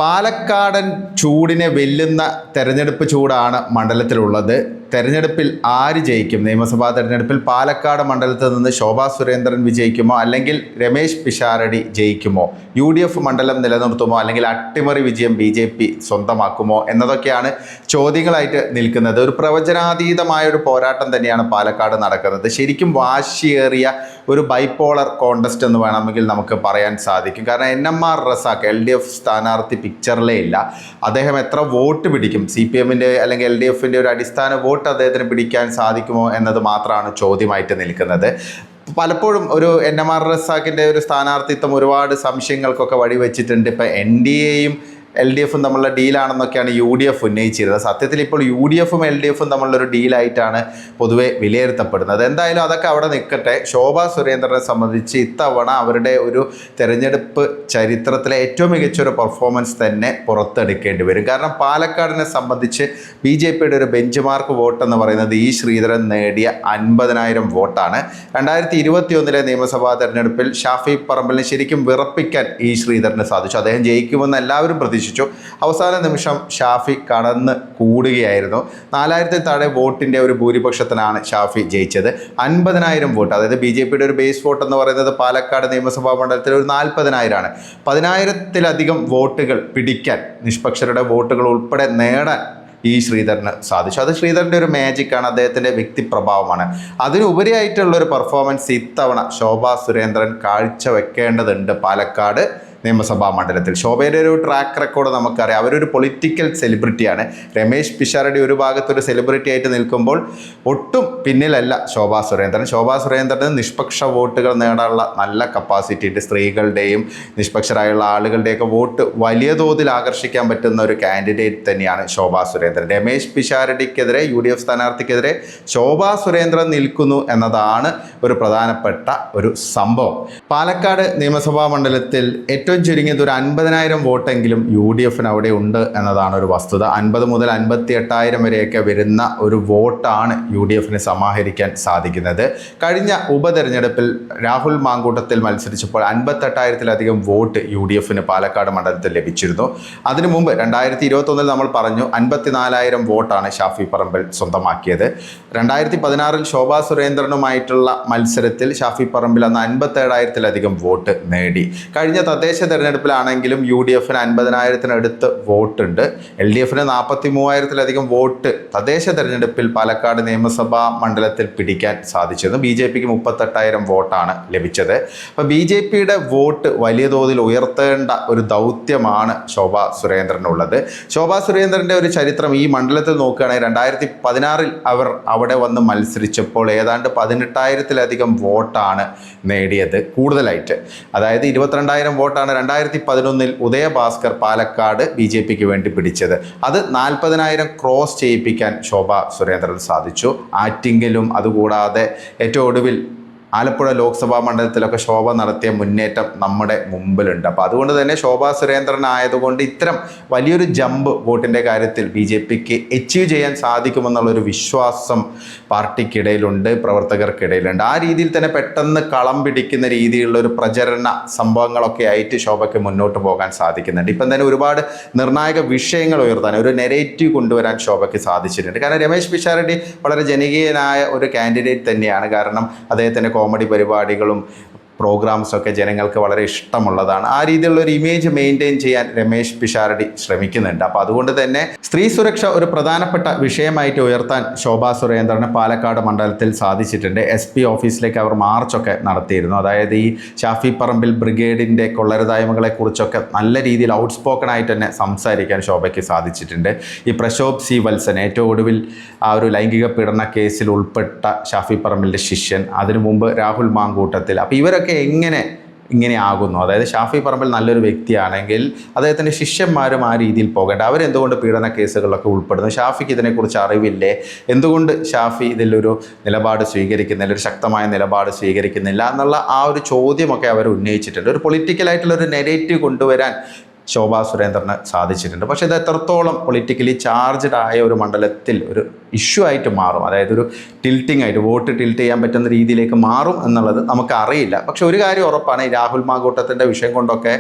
പാലക്കാടൻ ചൂടിനെ വെല്ലുന്ന തെരഞ്ഞെടുപ്പ് ചൂടാണ് മണ്ഡലത്തിലുള്ളത്. തെരഞ്ഞെടുപ്പിൽ ആര് ജയിക്കും? നിയമസഭാ തെരഞ്ഞെടുപ്പിൽ പാലക്കാട് മണ്ഡലത്തിൽ നിന്ന് ശോഭാ സുരേന്ദ്രൻ വിജയിക്കുമോ, അല്ലെങ്കിൽ രമേശ് പിഷാരടി ജയിക്കുമോ? UDF മണ്ഡലം നിലനിർത്തുമോ, അല്ലെങ്കിൽ അട്ടിമറി വിജയം BJP സ്വന്തമാക്കുമോ എന്നതൊക്കെയാണ് ചോദ്യങ്ങളായിട്ട് നിൽക്കുന്നത്. ഒരു പ്രവചനാതീതമായ ഒരു പോരാട്ടം തന്നെയാണ് പാലക്കാട് നടക്കുന്നത്. ശരിക്കും വാശിയേറിയ ഒരു ബൈപോളർ കോണ്ടസ്റ്റ് എന്ന് വേണമെങ്കിൽ നമുക്ക് പറയാൻ സാധിക്കും. കാരണം NMR റസാഖ് LDF സ്ഥാനാർത്ഥി പിക്ചറിലേ ഇല്ല. അദ്ദേഹം എത്ര വോട്ട് പിടിക്കും? CPMൻ്റെ അല്ലെങ്കിൽ LDFൻ്റെ ഒരു അടിസ്ഥാന വോട്ട് അദ്ദേഹത്തിന് പിടിക്കാൻ സാധിക്കുമോ എന്നത് മാത്രമാണ് ചോദ്യമായിട്ട് നിൽക്കുന്നത്. പലപ്പോഴും ഒരു NMR റസാഖിൻ്റെ ഒരു സ്ഥാനാർത്ഥിത്വം ഒരുപാട് സംശയങ്ങൾക്കൊക്കെ വഴിവെച്ചിട്ടുണ്ട്. ഇപ്പം NDAയും LDFും തമ്മിലുള്ള ഡീലാണെന്നൊക്കെയാണ് UDF ഉന്നയിച്ചിരുന്നത്. സത്യത്തിൽ ഇപ്പോൾ UDFും LDFും തമ്മിലുള്ളൊരു ഡീലായിട്ടാണ് പൊതുവെ വിലയിരുത്തപ്പെടുന്നത്. എന്തായാലും അതൊക്കെ അവിടെ നിൽക്കട്ടെ. ശോഭാ സുരേന്ദ്രനെ സംബന്ധിച്ച് ഇത്തവണ അവരുടെ ഒരു തെരഞ്ഞെടുപ്പ് ചരിത്രത്തിലെ ഏറ്റവും മികച്ചൊരു പെർഫോമൻസ് തന്നെ പുറത്തെടുക്കേണ്ടി വരും. കാരണം പാലക്കാടിനെ സംബന്ധിച്ച് BJPയുടെ ഒരു ബെഞ്ച് മാർക്ക് വോട്ട് എന്ന് പറയുന്നത് E ശ്രീധരൻ നേടിയ 50,000 വോട്ടാണ്. 2021 നിയമസഭാ തെരഞ്ഞെടുപ്പിൽ ഷാഫി പറമ്പലിനെ ശരിക്കും വിറപ്പിക്കാൻ E ശ്രീധരന് സാധിച്ചു. അദ്ദേഹം ജയിക്കുമെന്ന് എല്ലാവരും പ്രതീക്ഷിച്ചു. അവസാന നിമിഷം ഷാഫി കടന്ന് കൂടുകയായിരുന്നു. 4000 താഴെ വോട്ടിൻ്റെ ഒരു ഭൂരിപക്ഷത്തിനാണ് ഷാഫി ജയിച്ചത്. 50,000 വോട്ട്, അതായത് BJPയുടെ ഒരു ബേസ് വോട്ട് എന്ന് പറയുന്നത് പാലക്കാട് നിയമസഭാ മണ്ഡലത്തിൽ ഒരു 40,000 ആണ്. 10,000-ലധികം വോട്ടുകൾ പിടിക്കാൻ, നിഷ്പക്ഷരുടെ വോട്ടുകൾ ഉൾപ്പെടെ നേടാൻ E ശ്രീധരന് സാധിച്ചു. അത് ശ്രീധരൻ്റെ ഒരു മാജിക്കാണ്, അദ്ദേഹത്തിൻ്റെ വ്യക്തിപ്രഭാവമാണ്. അതിനുപരിയായിട്ടുള്ളൊരു പെർഫോമൻസ് ഇത്തവണ ശോഭാ സുരേന്ദ്രൻ കാഴ്ചവെക്കേണ്ടതുണ്ട് പാലക്കാട് നിയമസഭാ മണ്ഡലത്തിൽ. ശോഭയുടെ ഒരു ട്രാക്ക് റെക്കോർഡ് നമുക്കറിയാം. അവരൊരു പൊളിറ്റിക്കൽ സെലിബ്രിറ്റിയാണ്. രമേശ് പിഷാരടി ഒരു ഭാഗത്തൊരു സെലിബ്രിറ്റി ആയിട്ട് നിൽക്കുമ്പോൾ ഒട്ടും പിന്നിലല്ല ശോഭാ സുരേന്ദ്രൻ. ശോഭാ സുരേന്ദ്രന് നിഷ്പക്ഷ വോട്ടുകൾ നേടാനുള്ള നല്ല കപ്പാസിറ്റി ഉണ്ട്. സ്ത്രീകളുടെയും നിഷ്പക്ഷരായുള്ള ആളുകളുടെയൊക്കെ വോട്ട് വലിയ തോതിൽ ആകർഷിക്കാൻ പറ്റുന്ന ഒരു കാൻഡിഡേറ്റ് തന്നെയാണ് ശോഭാ സുരേന്ദ്രൻ. രമേശ് പിഷാരടിക്കെതിരെ, UDF സ്ഥാനാർത്ഥിക്കെതിരെ ശോഭാ സുരേന്ദ്രൻ നിൽക്കുന്നു എന്നതാണ് ഒരു പ്രധാനപ്പെട്ട ഒരു സംഭവം. പാലക്കാട് നിയമസഭാ മണ്ഡലത്തിൽ ഏറ്റവും ചുരുങ്ങിയത് ഒരു 50,000 വോട്ടെങ്കിലും UDFന് അവിടെ ഉണ്ട് എന്നതാണ് ഒരു വസ്തുത. 50 മുതൽ 58,000 വരെയൊക്കെ വരുന്ന ഒരു വോട്ടാണ് UDFന് സമാഹരിക്കാൻ സാധിക്കുന്നത്. കഴിഞ്ഞ ഉപതെരഞ്ഞെടുപ്പിൽ രാഹുൽ മാങ്കൂട്ടത്തിൽ മത്സരിച്ചപ്പോൾ 58,000-ലധികം വോട്ട് UDFന് പാലക്കാട് മണ്ഡലത്തിൽ ലഭിച്ചിരുന്നു. അതിനു മുമ്പ് 2021 നമ്മൾ പറഞ്ഞു 54,000 വോട്ടാണ് ഷാഫി പറമ്പിൽ സ്വന്തമാക്കിയത്. 2016 ശോഭാ സുരേന്ദ്രനുമായിട്ടുള്ള മത്സരത്തിൽ ഷാഫി പറമ്പിൽ അന്ന് 57,000-ലധികം വോട്ട് നേടി. കഴിഞ്ഞ തദ്ദേശ തെരഞ്ഞെടുപ്പിലാണെങ്കിലും UDFന് 50,000-അടുത്ത് വോട്ടുണ്ട്. LDFന് 43,000-ലധികം വോട്ട് തദ്ദേശ തെരഞ്ഞെടുപ്പിൽ പാലക്കാട് നിയമസഭാ മണ്ഡലത്തിൽ പിടിക്കാൻ സാധിച്ചിരുന്നു. BJPക്ക് 38,000 വോട്ടാണ് ലഭിച്ചത്. അപ്പോൾ BJPയുടെ വോട്ട് വലിയ തോതിൽ ഉയർത്തേണ്ട ഒരു ദൗത്യമാണ് ശോഭാ സുരേന്ദ്രനുള്ളത്. ശോഭാ സുരേന്ദ്രൻ്റെ ഒരു ചരിത്രം ഈ മണ്ഡലത്തിൽ നോക്കുകയാണെങ്കിൽ 2016 അവർ അവിടെ വന്ന് മത്സരിച്ചപ്പോൾ ഏതാണ്ട് 18,000-ലധികം വോട്ടാണ് നേടിയത് കൂടുതലായിട്ട്. അതായത് 22,000 വോട്ടാണ് 2011 ഉദയഭാസ്കർ പാലക്കാട് BJPക്ക് വേണ്ടി പിടിച്ചത്. അത് 40,000 ക്രോസ് ചെയ്യിപ്പിക്കാൻ ശോഭാ സുരേന്ദ്രൻ സാധിച്ചു. ആറ്റിങ്ങലും അതുകൂടാതെ ഏറ്റവും ഒടുവിൽ ആലപ്പുഴ ലോക്സഭാ മണ്ഡലത്തിലൊക്കെ ശോഭ നടത്തിയ മുന്നേറ്റം നമ്മുടെ മുമ്പിലുണ്ട്. അപ്പോൾ അതുകൊണ്ട് തന്നെ ശോഭാ സുരേന്ദ്രൻ ആയതുകൊണ്ട് ഇത്തരം വലിയൊരു ജമ്പ് വോട്ടിൻ്റെ കാര്യത്തിൽ BJPക്ക് അച്ചീവ് ചെയ്യാൻ സാധിക്കുമെന്നുള്ളൊരു വിശ്വാസം പാർട്ടിക്കിടയിലുണ്ട്, പ്രവർത്തകർക്കിടയിലുണ്ട്. ആ രീതിയിൽ തന്നെ പെട്ടെന്ന് കളം പിടിക്കുന്ന രീതിയിലുള്ള ഒരു പ്രചരണ സംഭവങ്ങളൊക്കെ ആയിട്ട് ശോഭയ്ക്ക് മുന്നോട്ട് പോകാൻ സാധിക്കുന്നുണ്ട്. ഇപ്പം തന്നെ ഒരുപാട് നിർണായക വിഷയങ്ങൾ ഉയർത്താൻ, ഒരു നെറേറ്റീവ് കൊണ്ടുവരാൻ ശോഭയ്ക്ക് സാധിച്ചിട്ടുണ്ട്. കാരണം രമേശ് പിഷാരടി വളരെ ജനകീയനായ ഒരു കാൻഡിഡേറ്റ് തന്നെയാണ്. കാരണം അദ്ദേഹത്തിൻ്റെ കോമഡി പരിപാടികളും പ്രോഗ്രാംസൊക്കെ ജനങ്ങൾക്ക് വളരെ ഇഷ്ടമുള്ളതാണ്. ആ രീതിയിലുള്ള ഒരു ഇമേജ് മെയിൻറ്റെയിൻ ചെയ്യാൻ രമേശ് പിഷാരടി ശ്രമിക്കുന്നുണ്ട്. അപ്പോൾ അതുകൊണ്ട് തന്നെ സ്ത്രീ സുരക്ഷ ഒരു പ്രധാനപ്പെട്ട വിഷയമായിട്ട് ഉയർത്താൻ ശോഭാ സുരേന്ദ്രന് പാലക്കാട് മണ്ഡലത്തിൽ സാധിച്ചിട്ടുണ്ട്. SP ഓഫീസിലേക്ക് അവർ മാർച്ചൊക്കെ നടത്തിയിരുന്നു. അതായത് ഈ ഷാഫി പറമ്പിൽ ബ്രിഗേഡിൻ്റെ കൊള്ളരുതായ്മകളെക്കുറിച്ചൊക്കെ നല്ല രീതിയിൽ ഔട്ട്സ്പോക്കൺ ആയിട്ട് തന്നെ സംസാരിക്കാൻ ശോഭയ്ക്ക് സാധിച്ചിട്ടുണ്ട്. ഈ പ്രശോഭ് C. വത്സൻ, ഏറ്റവും ഒടുവിൽ ആ ഒരു ലൈംഗിക പീഡന കേസിൽ ഉൾപ്പെട്ട ഷാഫി പറമ്പിലിൻ്റെ ശിഷ്യൻ, അതിനു മുമ്പ് രാഹുൽ മാങ്കൂട്ടത്തിൽ. അപ്പോൾ ഇവരൊക്കെ ഇങ്ങനെ ആകുന്നു. അതായത് ഷാഫി പറമ്പിൽ നല്ലൊരു വ്യക്തിയാണെങ്കിൽ അദ്ദേഹത്തിൻ്റെ ശിഷ്യന്മാരും ആ രീതിയിൽ പോകേണ്ട. അവരെന്തുകൊണ്ട് പീഡന കേസുകളിലൊക്കെ ഉൾപ്പെടുന്നു? ഷാഫിക്ക് ഇതിനെക്കുറിച്ച് അറിവില്ലേ? എന്തുകൊണ്ട് ഷാഫി ഇതിലൊരു നിലപാട് സ്വീകരിക്കുന്നില്ല, ഒരു ശക്തമായ നിലപാട് സ്വീകരിക്കുന്നില്ല എന്നുള്ള ആ ഒരു ചോദ്യമൊക്കെ അവർ ഉന്നയിച്ചിട്ടുണ്ട്. ഒരു പൊളിറ്റിക്കലായിട്ടുള്ളൊരു നെറേറ്റീവ് കൊണ്ടുവരാൻ ശോഭാ സുരേന്ദ്രന് സാധിച്ചിട്ടുണ്ട്. പക്ഷേ ഇത് എത്രത്തോളം പൊളിറ്റിക്കലി ചാർജ്ഡ് ആയ ഒരു മണ്ഡലത്തിൽ ഒരു ഇഷ്യൂ ആയിട്ട് മാറും, അതായത് ഒരു ടിൽറ്റിംഗ് ആയിട്ട് വോട്ട് ടിൽറ്റ് ചെയ്യാൻ പറ്റുന്ന രീതിയിലേക്ക് മാറും എന്നുള്ളത് നമുക്കറിയില്ല. പക്ഷെ ഒരു കാര്യം ഉറപ്പാണ്, ഈ രാഹുൽ മാങ്കൂട്ടത്തിൻ്റെ വിഷയം കൊണ്ടൊക്കെ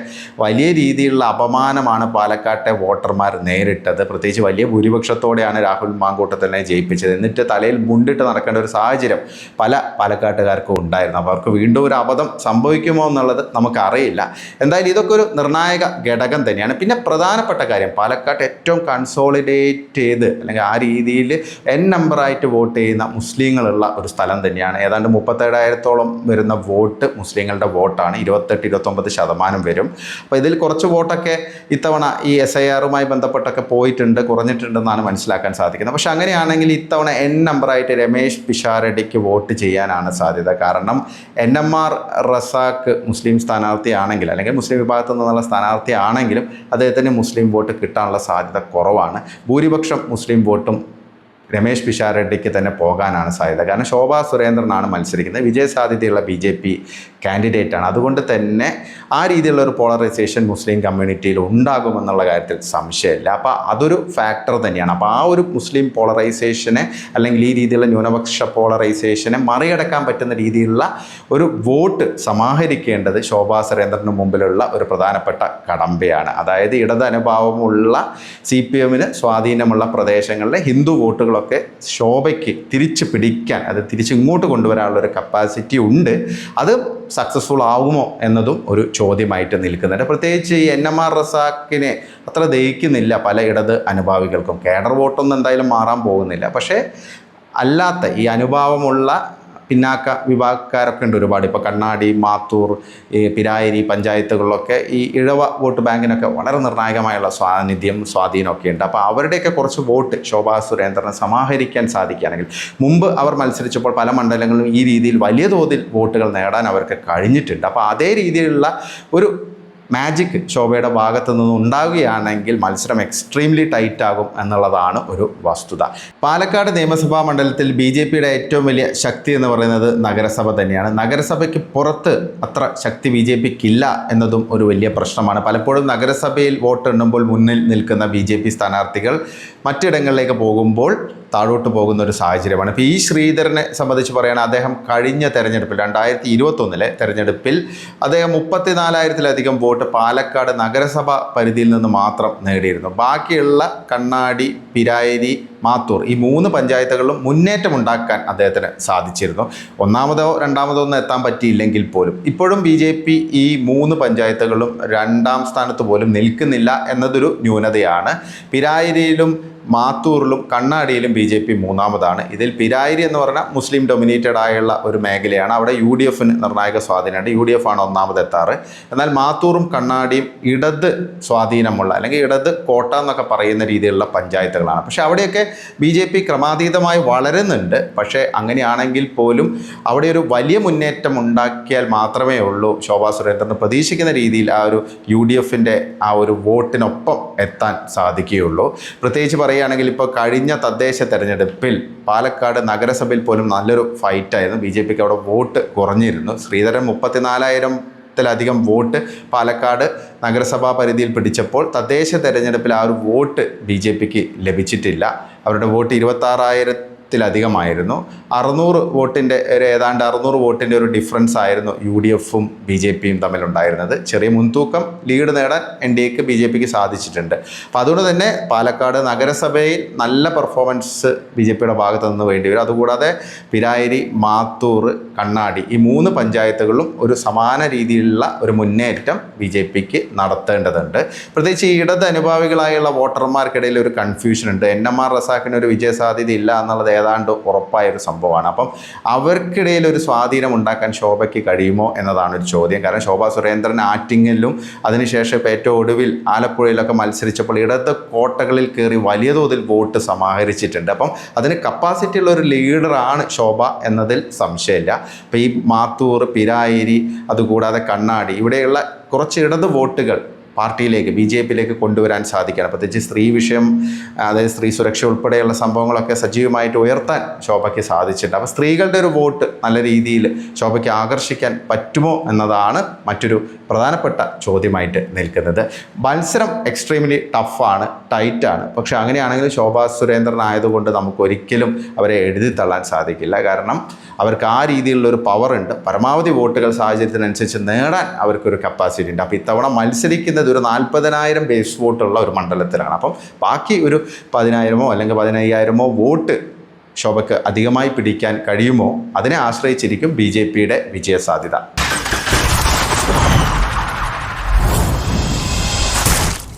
വലിയ രീതിയിലുള്ള അപമാനമാണ് പാലക്കാട്ടെ വോട്ടർമാർ നേരിട്ടത്. പ്രത്യേകിച്ച് വലിയ ഭൂരിപക്ഷത്തോടെയാണ് രാഹുൽ മാങ്കൂട്ടത്തിനെ ജയിപ്പിച്ചത്. എന്നിട്ട് തലയിൽ മുണ്ടിട്ട് നടക്കേണ്ട ഒരു സാഹചര്യം പല പാലക്കാട്ടുകാർക്കും ഉണ്ടായിരുന്നു. അപ്പോൾ അവർക്ക് വീണ്ടും ഒരു അബദ്ധം സംഭവിക്കുമോ എന്നുള്ളത് നമുക്കറിയില്ല. എന്തായാലും ഇതൊക്കെ ഒരു നിർണായക ഘടകം തന്നെയാണ്. പിന്നെ പ്രധാനപ്പെട്ട കാര്യം, പാലക്കാട്ട് ഏറ്റവും കൺസോളിഡേറ്റ് ചെയ്ത് അല്ലെങ്കിൽ ആ രീതിയിൽ നമ്പറായിട്ട് വോട്ട് ചെയ്യുന്ന മുസ്ലിങ്ങളുള്ള ഒരു സ്ഥലം തന്നെയാണ്. ഏതാണ്ട് 37,000-ഓളം വരുന്ന വോട്ട് മുസ്ലിങ്ങളുടെ വോട്ടാണ്. 28-29% വരും. അപ്പോൾ ഇതിൽ കുറച്ച് വോട്ടൊക്കെ ഇത്തവണ ഈ SIR-മായി ബന്ധപ്പെട്ടൊക്കെ പോയിട്ടുണ്ട്, കുറഞ്ഞിട്ടുണ്ടെന്നാണ് മനസ്സിലാക്കാൻ സാധിക്കുന്നത്. പക്ഷെ അങ്ങനെയാണെങ്കിൽ ഇത്തവണ നമ്പറായിട്ട് രമേശ് പിഷാരടിക്ക് വോട്ട് ചെയ്യാനാണ് സാധ്യത. കാരണം NMR റസാഖ് മുസ്ലിം സ്ഥാനാർത്ഥിയാണെങ്കിൽ, അല്ലെങ്കിൽ മുസ്ലിം വിഭാഗത്തിൽ നിന്നുള്ള സ്ഥാനാർത്ഥിയാണെങ്കിലും അദ്ദേഹത്തിന് മുസ്ലിം വോട്ട് കിട്ടാനുള്ള സാധ്യത കുറവാണ്. ഭൂരിപക്ഷം മുസ്ലിം വോട്ടും രമേശ് പിഷാരടിക്ക് തന്നെ പോകാനാണ് സാധ്യത. കാരണം ശോഭാ സുരേന്ദ്രനാണ് മത്സരിക്കുന്നത്, വിജയസാധ്യതയുള്ള BJP കാൻഡിഡേറ്റാണ്. അതുകൊണ്ട് തന്നെ ആ രീതിയിലുള്ള ഒരു പോളറൈസേഷൻ മുസ്ലിം കമ്മ്യൂണിറ്റിയിൽ ഉണ്ടാകുമെന്നുള്ള കാര്യത്തിൽ സംശയമില്ല. അപ്പോൾ അതൊരു ഫാക്ടർ തന്നെയാണ്. അപ്പോൾ ആ ഒരു മുസ്ലിം പോളറൈസേഷനെ അല്ലെങ്കിൽ ഈ രീതിയിലുള്ള ന്യൂനപക്ഷ പോളറൈസേഷനെ മറികടക്കാൻ പറ്റുന്ന രീതിയിലുള്ള ഒരു വോട്ട് സമാഹരിക്കേണ്ടത് ശോഭാ സുരേന്ദ്രന് മുമ്പിലുള്ള ഒരു പ്രധാനപ്പെട്ട കടമ്പയാണ്. അതായത് ഇടത് അനുഭാവമുള്ള CPM-ന് സ്വാധീനമുള്ള പ്രദേശങ്ങളിലെ ഹിന്ദു വോട്ടുകളൊക്കെ ശോഭയ്ക്ക് തിരിച്ച് പിടിക്കാൻ, അത് തിരിച്ചിങ്ങോട്ട് കൊണ്ടുവരാനുള്ള ഒരു കപ്പാസിറ്റി ഉണ്ട്. അത് സക്സസ്ഫുൾ ആകുമോ എന്നതും ഒരു ചോദ്യമായിട്ട് നിൽക്കുന്നുണ്ട്. പ്രത്യേകിച്ച് ഈ NMR റസാഖിനെ അത്ര ദഹിക്കുന്നില്ല പല ഇടത് അനുഭാവികൾക്കും. കേഡർ വോട്ടൊന്നും എന്തായാലും മാറാൻ പോകുന്നില്ല. പക്ഷേ അല്ലാത്ത ഈ അനുഭാവമുള്ള പിന്നാക്ക വിഭാഗക്കാരൊക്കെ ഉണ്ട് ഒരുപാട്. ഇപ്പോൾ കണ്ണാടി, മാത്തൂർ, ഈ പിരായിരി പഞ്ചായത്തുകളിലൊക്കെ ഈ ഇഴവ വോട്ട് ബാങ്കിനൊക്കെ വളരെ നിർണായകമായുള്ള സ്വാധീനമൊക്കെ ഉണ്ട്. അപ്പോൾ അവരുടെയൊക്കെ കുറച്ച് വോട്ട് ശോഭാ സുരേന്ദ്രനെ സമാഹരിക്കാൻ സാധിക്കുകയാണെങ്കിൽ, മുമ്പ് അവർ മത്സരിച്ചപ്പോൾ പല മണ്ഡലങ്ങളിലും ഈ രീതിയിൽ വലിയ തോതിൽ വോട്ടുകൾ നേടാൻ അവർക്ക് കഴിഞ്ഞിട്ടുണ്ട്. അപ്പോൾ അതേ രീതിയിലുള്ള ഒരു മാജിക് ശോഭയുടെ ഭാഗത്തു നിന്ന് ഉണ്ടാവുകയാണെങ്കിൽ മത്സരം എക്സ്ട്രീംലി ടൈറ്റ് ആകും എന്നുള്ളതാണ് ഒരു വസ്തുത. പാലക്കാട് നിയമസഭാ മണ്ഡലത്തിൽ BJPയുടെ ഏറ്റവും വലിയ ശക്തി എന്ന് പറയുന്നത് നഗരസഭ തന്നെയാണ്. നഗരസഭയ്ക്ക് പുറത്ത് അത്ര ശക്തി BJPക്കില്ല എന്നതും ഒരു വലിയ പ്രശ്നമാണ്. പലപ്പോഴും നഗരസഭയിൽ വോട്ട് എണ്ണുമ്പോൾ മുന്നിൽ നിൽക്കുന്ന BJP സ്ഥാനാർത്ഥികൾ മറ്റിടങ്ങളിലേക്ക് പോകുമ്പോൾ താഴോട്ട് പോകുന്ന ഒരു സാഹചര്യമാണ്. ഇപ്പോൾ ഈ ശ്രീധരനെ സംബന്ധിച്ച് പറയുകയാണെങ്കിൽ അദ്ദേഹം കഴിഞ്ഞ തെരഞ്ഞെടുപ്പിൽ 2021 തെരഞ്ഞെടുപ്പിൽ അദ്ദേഹം 34,000-ലധികം വോട്ട് പാലക്കാട് നഗരസഭ പരിധിയിൽ നിന്ന് മാത്രം നേടിയിരുന്നു. ബാക്കിയുള്ള കണ്ണാടി, പിരായിരി, മാത്തൂർ ഈ 3 പഞ്ചായത്തുകളിലും മുന്നേറ്റം ഉണ്ടാക്കാൻ അദ്ദേഹത്തിന് സാധിച്ചിരുന്നു. ഒന്നാമതോ രണ്ടാമതോ ഒന്നും എത്താൻ പറ്റിയില്ലെങ്കിൽ പോലും ഇപ്പോഴും BJP ഈ 3 പഞ്ചായത്തുകളിലും 2ാം സ്ഥാനത്ത് പോലും നിൽക്കുന്നില്ല എന്നതൊരു ന്യൂനതയാണ്. പിരായിരിയിലും മാത്തൂറിലും കണ്ണാടിയിലും BJP 3ാമതാണ്. ഇതിൽ പിരായിരി എന്ന് പറഞ്ഞാൽ മുസ്ലിം ഡൊമിനേറ്റഡ് ആയുള്ള ഒരു മേഖലയാണ്. അവിടെ UDFന് നിർണായക സ്വാധീനമുണ്ട്. UDF ആണ് 1ാമതെത്താറ്. എന്നാൽ മാത്തൂറും കണ്ണാടിയും ഇടത് സ്വാധീനമുള്ള അല്ലെങ്കിൽ ഇടത് കോട്ട എന്നൊക്കെ പറയുന്ന രീതിയിലുള്ള പഞ്ചായത്തുകളാണ്. പക്ഷേ അവിടെയൊക്കെ BJP ക്രമാതീതമായി വളരുന്നുണ്ട്. പക്ഷേ അങ്ങനെയാണെങ്കിൽ പോലും അവിടെ ഒരു വലിയ മുന്നേറ്റം ഉണ്ടാക്കിയാൽ മാത്രമേ ഉള്ളൂ ശോഭാ സുരേന്ദ്രന് പ്രതീക്ഷിക്കുന്ന രീതിയിൽ ആ ഒരു UDFൻ്റെ ആ ഒരു വോട്ടിനൊപ്പം എത്താൻ സാധിക്കുകയുള്ളൂ. പ്രത്യേകിച്ച് പറയുകയാണെങ്കിൽ ഇപ്പോൾ കഴിഞ്ഞ തദ്ദേശ തെരഞ്ഞെടുപ്പിൽ പാലക്കാട് നഗരസഭയിൽ പോലും നല്ലൊരു ഫൈറ്റായിരുന്നു. BJPക്ക് അവിടെ വോട്ട് കുറഞ്ഞിരുന്നു. ശ്രീധരൻ 34,000-ത്തിലധികം വോട്ട് പാലക്കാട് നഗരസഭാ പരിധിയിൽ പിടിച്ചപ്പോൾ തദ്ദേശ തെരഞ്ഞെടുപ്പിൽ ആ ഒരു വോട്ട് BJPക്ക് ലഭിച്ചിട്ടില്ല. അവരുടെ വോട്ട് 26,000-ത്തിലധികമായിരുന്നു. 600 വോട്ടിൻ്റെ ഏതാണ്ട് 600 വോട്ടിൻ്റെ ഒരു ഡിഫറൻസ് ആയിരുന്നു UDFും BJPയും തമ്മിലുണ്ടായിരുന്നത്. ചെറിയ മുൻതൂക്കം ലീഡ് നേടാൻ NDAക്ക് BJPക്ക് സാധിച്ചിട്ടുണ്ട്. അപ്പോൾ അതുകൊണ്ട് തന്നെ പാലക്കാട് നഗരസഭയിൽ നല്ല പെർഫോമൻസ് BJPയുടെ ഭാഗത്തു നിന്ന് വേണ്ടി വരും. അതുകൂടാതെ പിരായിരി, മാത്തൂർ, കണ്ണാടി ഈ 3 പഞ്ചായത്തുകളിലും ഒരു സമാന രീതിയിലുള്ള ഒരു മുന്നേറ്റം BJPക്ക് നടത്തേണ്ടതുണ്ട്. പ്രത്യേകിച്ച് ഈ ഇടത് അനുഭാവികളായുള്ള വോട്ടർമാർക്കിടയിൽ ഒരു കൺഫ്യൂഷൻ ഉണ്ട്. NMR റസാഖിന് ഒരു വിജയസാധ്യത ഇല്ല എന്നുള്ളത് ഏതാണ്ട് ഉറപ്പായൊരു സംഭവമാണ്. അപ്പം അവർക്കിടയിൽ ഒരു സ്വാധീനം ഉണ്ടാക്കാൻ ശോഭയ്ക്ക് കഴിയുമോ എന്നതാണ് ഒരു ചോദ്യം. കാരണം ശോഭാ സുരേന്ദ്രൻ ആറ്റിങ്ങലിലും അതിനുശേഷം ഇപ്പോൾ ഏറ്റവും ഒടുവിൽ ആലപ്പുഴയിലൊക്കെ മത്സരിച്ചപ്പോൾ ഇടത് കോട്ടകളിൽ കയറി വലിയ തോതിൽ വോട്ട് സമാഹരിച്ചിട്ടുണ്ട്. അപ്പം അതിന് കപ്പാസിറ്റി ഉള്ള ഒരു ലീഡറാണ് ശോഭ എന്നതിൽ സംശയമില്ല. അപ്പോൾ ഈ മാത്തൂർ, പിരായിരി, അതുകൂടാതെ കണ്ണാടി ഇവിടെയുള്ള കുറച്ച് ഇടത് വോട്ടുകൾ പാർട്ടിയിലേക്ക് BJPയിലേക്ക് കൊണ്ടുവരാൻ സാധിക്കണം. പ്രത്യേകിച്ച് സ്ത്രീ വിഷയം, അതായത് സ്ത്രീ സുരക്ഷ ഉൾപ്പെടെയുള്ള സംഭവങ്ങളൊക്കെ സജീവമായിട്ട് ഉയർത്താൻ ശോഭയ്ക്ക് സാധിച്ചിട്ടുണ്ട്. അപ്പോൾ സ്ത്രീകളുടെ ഒരു വോട്ട് നല്ല രീതിയിൽ ശോഭയ്ക്ക് ആകർഷിക്കാൻ പറ്റുമോ എന്നതാണ് മറ്റൊരു പ്രധാനപ്പെട്ട ചോദ്യമായിട്ട് നിൽക്കുന്നത്. മത്സരം എക്സ്ട്രീംലി ടഫാണ്, ടൈറ്റാണ്. പക്ഷേ അങ്ങനെയാണെങ്കിൽ ശോഭാ സുരേന്ദ്രൻ ആയതുകൊണ്ട് നമുക്കൊരിക്കലും അവരെ എഴുതി തള്ളാൻ സാധിക്കില്ല. കാരണം അവർക്ക് ആ രീതിയിലുള്ളൊരു പവറുണ്ട്. പരമാവധി വോട്ടുകൾ സാഹചര്യത്തിനനുസരിച്ച് നേടാൻ അവർക്കൊരു കപ്പാസിറ്റി ഉണ്ട്. അപ്പോൾ ഇത്തവണ മത്സരിക്കുന്നത് ഒരു 40,000 ബേസ് വോട്ടുള്ള ഒരു മണ്ഡലത്തിലാണ്. അപ്പം ബാക്കി ഒരു 10,000 അല്ലെങ്കിൽ 15,000 വോട്ട് ശോഭയ്ക്ക് അധികമായി പിടിക്കാൻ കഴിയുമോ അതിനെ ആശ്രയിച്ചിരിക്കും BJPയുടെ വിജയസാധ്യത.